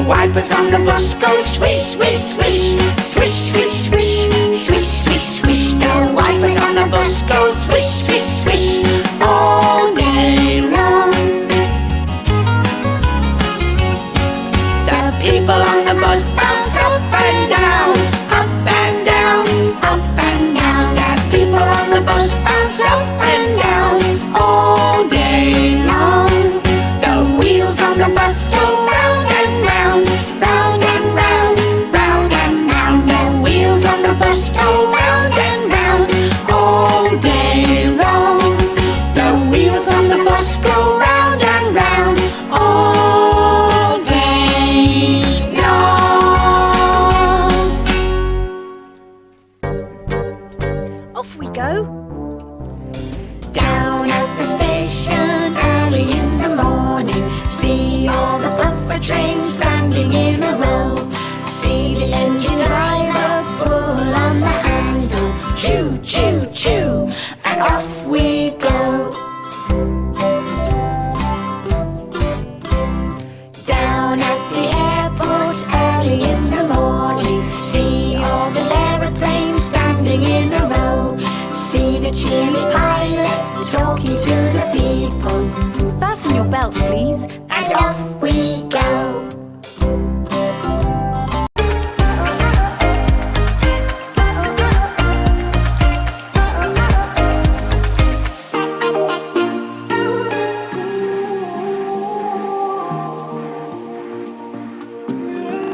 Wipers on the bus go swish, swish, swish, swish, swish, swish, swish, swish, swish. The wipers on the bus go swish, swish, swish all day long. The people on the bus bounce up and down, up and down, up and down. The people on the bus bounce up and down all day long. The wheels on the bus go round and round, round and round, round and round. The wheels on the bus go round and round all day long. The wheels on the bus go round and round all day long. Off we go. Down at the station early in the morning, see all the buffer trains standing in a row. See the engine driver pull on the handle, choo, choo, choo, and off we go. Down at the airport early in the morning, see all the aeroplanes standing in a row. See the cheery pilot talking to the people. Fasten your belts, please. And off we go.